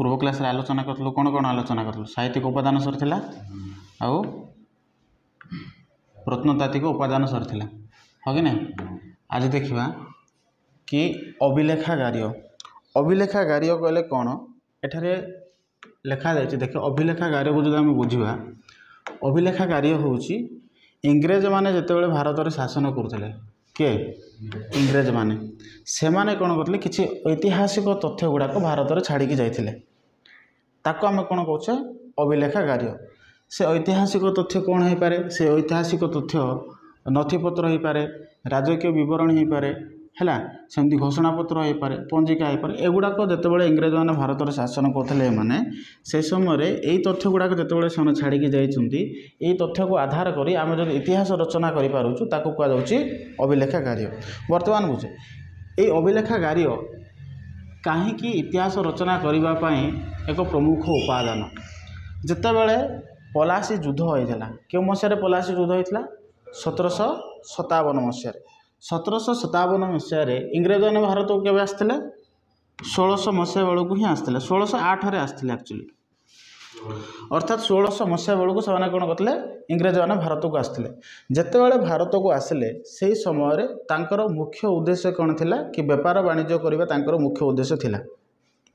पूर्व क्लास रे आलोचना करथलु कोन कोन आलोचना करथलु साहित्यिक उपादान सरथिला आउ प्रत्नतात्विक उपादान सरथिला हो कि नहीं। आज देखिबा कि अभिलेखागार्य कहले कौन एठारे लेखा जाइए देख अभिलेखागार्य को जो आम बुझा अभिलेखागार्य होउची इंग्रेज माने जेतेबेले भारत रे शासन करथिले के इंग्रेज माने से माने कोन करथिले किछि ऐतिहासिक तथ्य गुडाक भारत रे छाड़ी की जाइथिले ताको आम कोन कहउछे अभिलेखागार्य। से ऐतिहासिक तथ्य कौन हो पारे से ऐतिहासिक तथ्य नथिपत्र हो पारे राजकीय विवरण हो पारे है सेमती घोषणापत्र हो पारे पंजिका हो पारे एगुड़ाक जितेबाला इंग्रेज मैंने भारत में शासन करते मैंने से समय यही तथ्य गुड़ाक जितेबाला से छाड़ी जाइछन्ति यही तथ्य को आधार करी आम जो इतिहास रचना करूँ ताकू कहुच्छी अभिलेखागार्य। बर्तमान बुझे ये अभिलेखागार्य कहीं इतिहास रचना करने एक प्रमुख उपादान जितेबाला पलासी युद्ध होता क्यों मसीह पलासी युद्ध होता 1757 मसीह 1757 मसीह इंग्रेज मैंने भारत को केवे आसते 1600 मसीहा बेलू ही आसते 1608 आसते एक्चुअली अर्थात 1600 मसीहा बेलू से कौन करते इंग्रेज मैंने भारत को आसते जितेबाला भारत को आसिले से समय तांकर मुख्य उद्देश्य कौन थिला कि व्यापार वाणिज्य करने मुख्य उद्देश्य थिला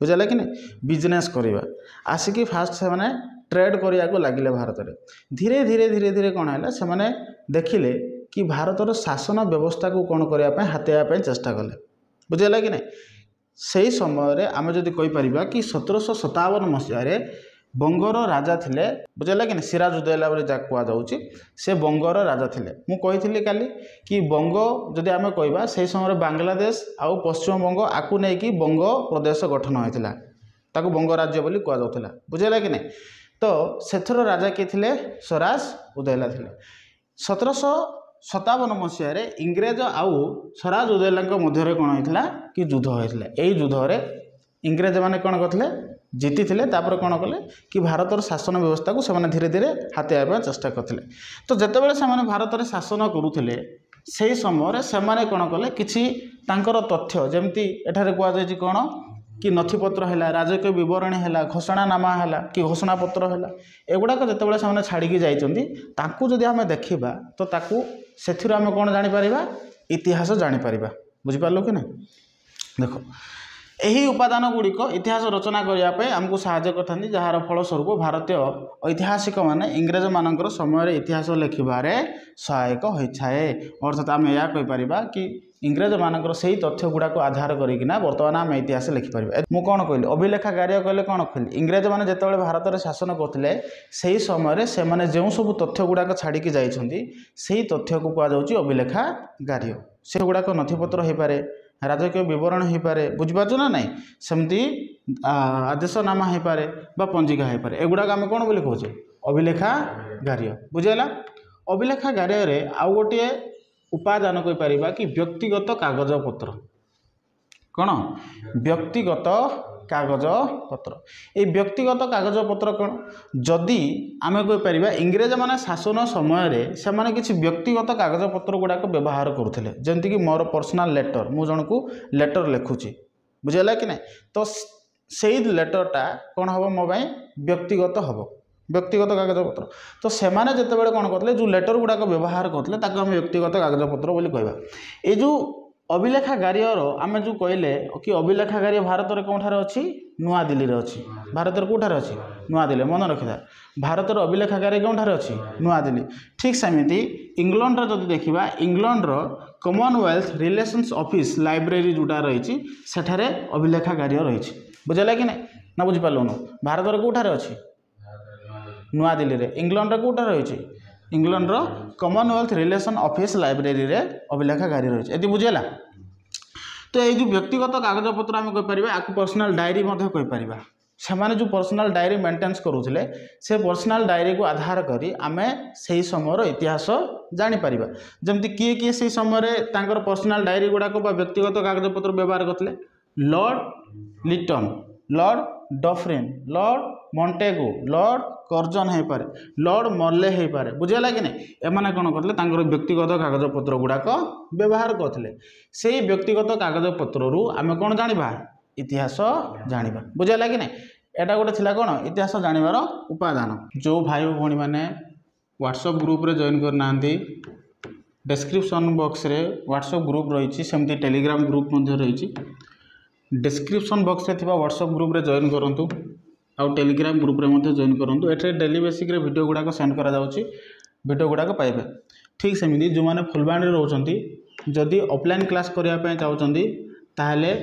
बुझाला कि नहीं बिजनेस करवा आसिकी फास्ट से मैंने ट्रेड करने को लगिले भारत में धीरे धीरे धीरे धीरे कौन है से मैंने देखिले कि भारतर शासन व्यवस्था को कौन करने हाथेवा चेष्टा कले बुझेगा कि नहीं से समय आम जदि कहीपर कि 1757 मसीह बंगर राजा थिले बुझेगा कि नहीं सिराजुद्दौला बोली जहाँ कहुच्छी से बंगर राजा थिले मु कही काली कि बंग जदि आम कहवा से समय बांग्लादेश आउ पश्चिम बंग आकु नहीं बंग प्रदेश गठन होता ताकू बंग राज्य बोली कहुला बुझेगा कि नहीं। तो सेथर राजा किए थे स्वराज उदयला थे 1757 मसीह इंग्रेज आउ स्वराज उदयला मध्य कौन होता कि युद्ध होता यही युद्ध इंग्रेज मैंने कौन करते जीति कौन कले कि भारतर शासन व्यवस्था को से धीरे धीरे हाथेवा चेष्टा करते। तो जितेबाला से भारत में शासन करुले से समय से कौन कले कि तथ्य जमती एठारे कहुई कौन कि नथिपत्र है राजकीय विवरणी है घोषणानामा है कि घोषणापत्र है एगुड़ाक जितेबाला से छाड़ी जाइछन्ति जदि आम देखा तो ताकू से आम कौन जापर इतिहास जापर बुझिपार कि नहीं। देख यही उपादान गुड़िक इतिहास रचना करने आमको साहाय्य करते जार फलस्वरूप भारतीय ऐतिहासिक माने इंग्रेज मानकर समय इतिहास लिखबारे सहायक होता है। अर्थात आम यह कहीपर कि इंग्रेज मानकर से तथ्य गुड़ाक आधार करना बर्तमान आम इतिहास लिखिपर। मुझे कौन कहली अभिलेखागार्य कहले कौन कहली इंग्रेज मैंने जितेबाला भारत में शासन करते से समय से जो सब तथ्य गुड़ाक छाड़ी जाइछन्ति से तथ्य को कहुच्छी अभिलेखागार्य। से गुड़ाक नथिपत्र हो पारे राजकीय विवरण हो पारे बुझिपार ना ना सेमती आदेशनामा हो पारे बा पंजिका हो पारे एगुड़ाक आम कौन बोली कहे अभिलेखागार्य बुझेगा। अभिलेखागार्य आउ गोटे उपादान कहीपर कि व्यक्तिगत कागजपत्र कौन व्यक्तिगत कागजपत्र ये व्यक्तिगत कागजपत्र कौन जदि आम कहीपर इंग्रेज माने शासन समय से किसी व्यक्तिगत कागजपत्र गुड़ाक व्यवहार करुले जमीक मोर पर्सनाल लेटर मु जन को लेटर लिखुची बुझेगा कि नहीं। तो से लेटरटा कौन हम मो व्यक्तिगत हम व्यक्तिगत कागजपत्र। तो सेमाने जितेबाला कौन करते जो लेटर गुड़ाक व्यवहार करते आम व्यक्तिगत कागजपत्र बोली कहवा। ये जो अभिलेखागार्य आम जो कहले कि अभिलेखागार्य भारत में कौठार अच्छी नुआ दिल्ली रे अच्छी भारत कौठार अच्छी नुआ दिल्ली मन रखिथा भारत अभिलेखागार्य कौठार अच्छी नुआ दिल्ली। ठीक सेमती इंग्लैंड जब देखा England Commonwealth relations office library जोटा रही सेठारे अभिलेखागार्य रही बुझेगा कि नहीं ना बुझिपारूनु भारत कौठार अच्छी नुआ दिल्ली रे इंग्लैंड कौटा रही England Commonwealth relation office library रे अभिलेखागार्य रही ये बुझेगा। तो ये जो व्यक्तिगत कागजपत्र आम कहीपर आपको पर्सनाल डायरी कहीपर से जो पर्सनाल डायरी मेंटेन्स करुले से पर्सनाल डायरी को आधार करी आमे से समय इतिहास जापर जमती किए किए से समय पर्सनाल डायरी गुड़ाक व्यक्तिगत कागजपत्र व्यवहार करते Lord Lytton Lord Dufferin Lord Montagu Lord Curzon हो पारे लॉर्ड मर्ले हो पारे बुझेगा कि नहीं एमाने कौन करते व्यक्तिगत कागजपत्र गुड़ाक व्यवहार करते से व्यक्तिगत कागजपत्र आम कौन जाना इतिहास जाना बुझेगा कि नहीं। एटा गोटे थिला कौन इतिहास जानिबार उपादान। जो भाई भौणी मैंने व्हाट्सएप ग्रुप रे जॉइन करना डिस्क्रिप्शन बॉक्स रे व्हाट्सएप ग्रुप रही सेमती टेलीग्राम ग्रुप रही डिस्क्रिप्शन बॉक्स रे थिबा व्हाट्सएप ग्रुप रे जॉइन करंतु आउ टेलीग्राम ग्रुप रे मध्य जॉइन करंतु। एठे डेली बेसिक रे वीडियो गुडाक सेंड करा जाउची वीडियो गुडाक पाइबे। ठीक सेमिति जो माने फुलबाणी रे रहउचंती जदि ऑफलाइन क्लास करिया पय चाहउचंती ताहले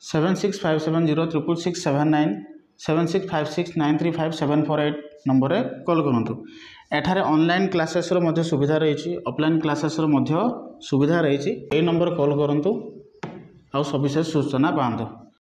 7657066679 7656935748 नंबर रे कॉल करंतु। एठारे ऑनलाइन क्लासेस रो मध्य सुविधा रही ऑफलाइन क्लासेस रो मध्य सुविधा रही ए नंबर कॉल करंतु आउ सविशेष सूचना पांतु।